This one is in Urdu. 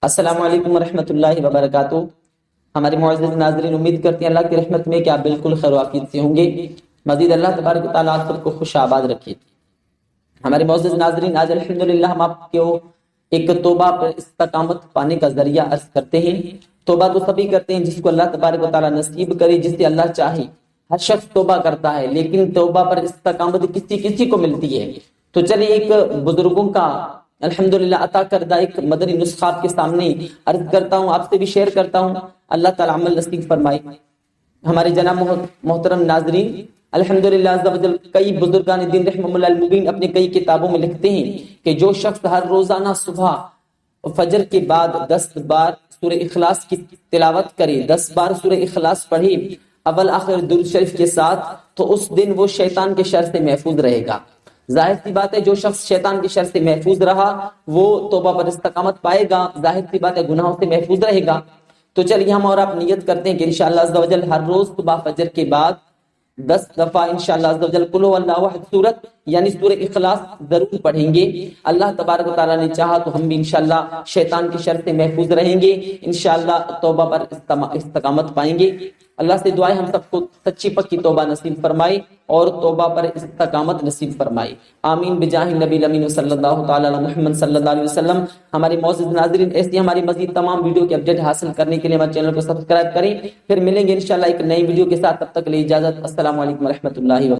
السلام علیکم ورحمۃ اللہ وبرکاتہ۔ ہمارے معزز ناظرین، امید کرتے ہیں اللہ کی رحمت میں کہ آپ بالکل خیر و عافیت سے ہوں گے۔ مزید اللہ تبارک و تعالیٰ آپ سب کو خوش آباد رکھے۔ ہمارے معزز ناظرین، آج الحمدللہ ہم آپ کو ایک توبہ پر استقامت پانے کا ذریعہ عرض کرتے ہیں۔ توبہ تو سبھی کرتے ہیں جس کو اللہ تبارک و تعالیٰ نصیب کرے، جس سے اللہ چاہے۔ ہر شخص توبہ کرتا ہے، لیکن توبہ پر استقامت کسی کو ملتی ہے۔ تو چلیے ایک بزرگوں کا الحمدللہ عطا کردہ ایک مدنی نسخہ آپ کے سامنے عرض کرتا ہوں، آپ سے بھی شیئر کرتا ہوں۔ اللہ تعالیٰ عمل نصیب فرمائے۔ ہمارے جناب محترم ناظرین، الحمدللہ عز و جل کئی بزرگان دین رحمۃ اللہ المبین اپنے کئی کتابوں میں لکھتے ہیں کہ جو شخص ہر روزانہ صبح فجر کے بعد 10 بار سورہ اخلاص کی تلاوت کرے، 10 بار سورہ اخلاص پڑھے اول آخر درود شریف کے ساتھ، تو اس دن وہ شیطان کے شر سے محفوظ رہے گا۔ ظاہر سی بات ہے جو شخص شیطان کے شر سے محفوظ رہا وہ توبہ پر استقامت پائے گا، ظاہر سی بات ہے گناہوں سے محفوظ رہے گا۔ تو چلیے ہم اور آپ نیت کرتے ہیں کہ انشاءاللہ عز و جل ہر روز صبح فجر کے بعد 10 دفعہ انشاءاللہ عز و جل قل هو اللہ احد سورت یعنی سورہ اخلاص ضرور پڑھیں گے۔ اللہ تبارک و تعالیٰ نے چاہا تو ہم بھی انشاءاللہ شیطان کے شر سے محفوظ رہیں گے، انشاءاللہ توبہ پر استقامت پائیں گے۔ اللہ سے دعائیں ہم سب کو سچی پکی توبہ نصیب فرمائے اور توبہ پر استقامت نصیب فرمائے، آمین بجاہ نبی الامین صلی اللہ تعالی علی محمد صلی اللہ علیہ وسلم۔ ہمارے معزز ناظرین، ایسی ہماری مزید تمام ویڈیو کے اپڈیٹ حاصل کرنے کے لیے ہمارے چینل کو سبسکرائب کریں۔ پھر ملیں گے انشاءاللہ ایک نئی ویڈیو کے ساتھ، تب تک کے لیے اجازت۔ السلام علیکم ورحمۃ اللہ وبرکاتہ۔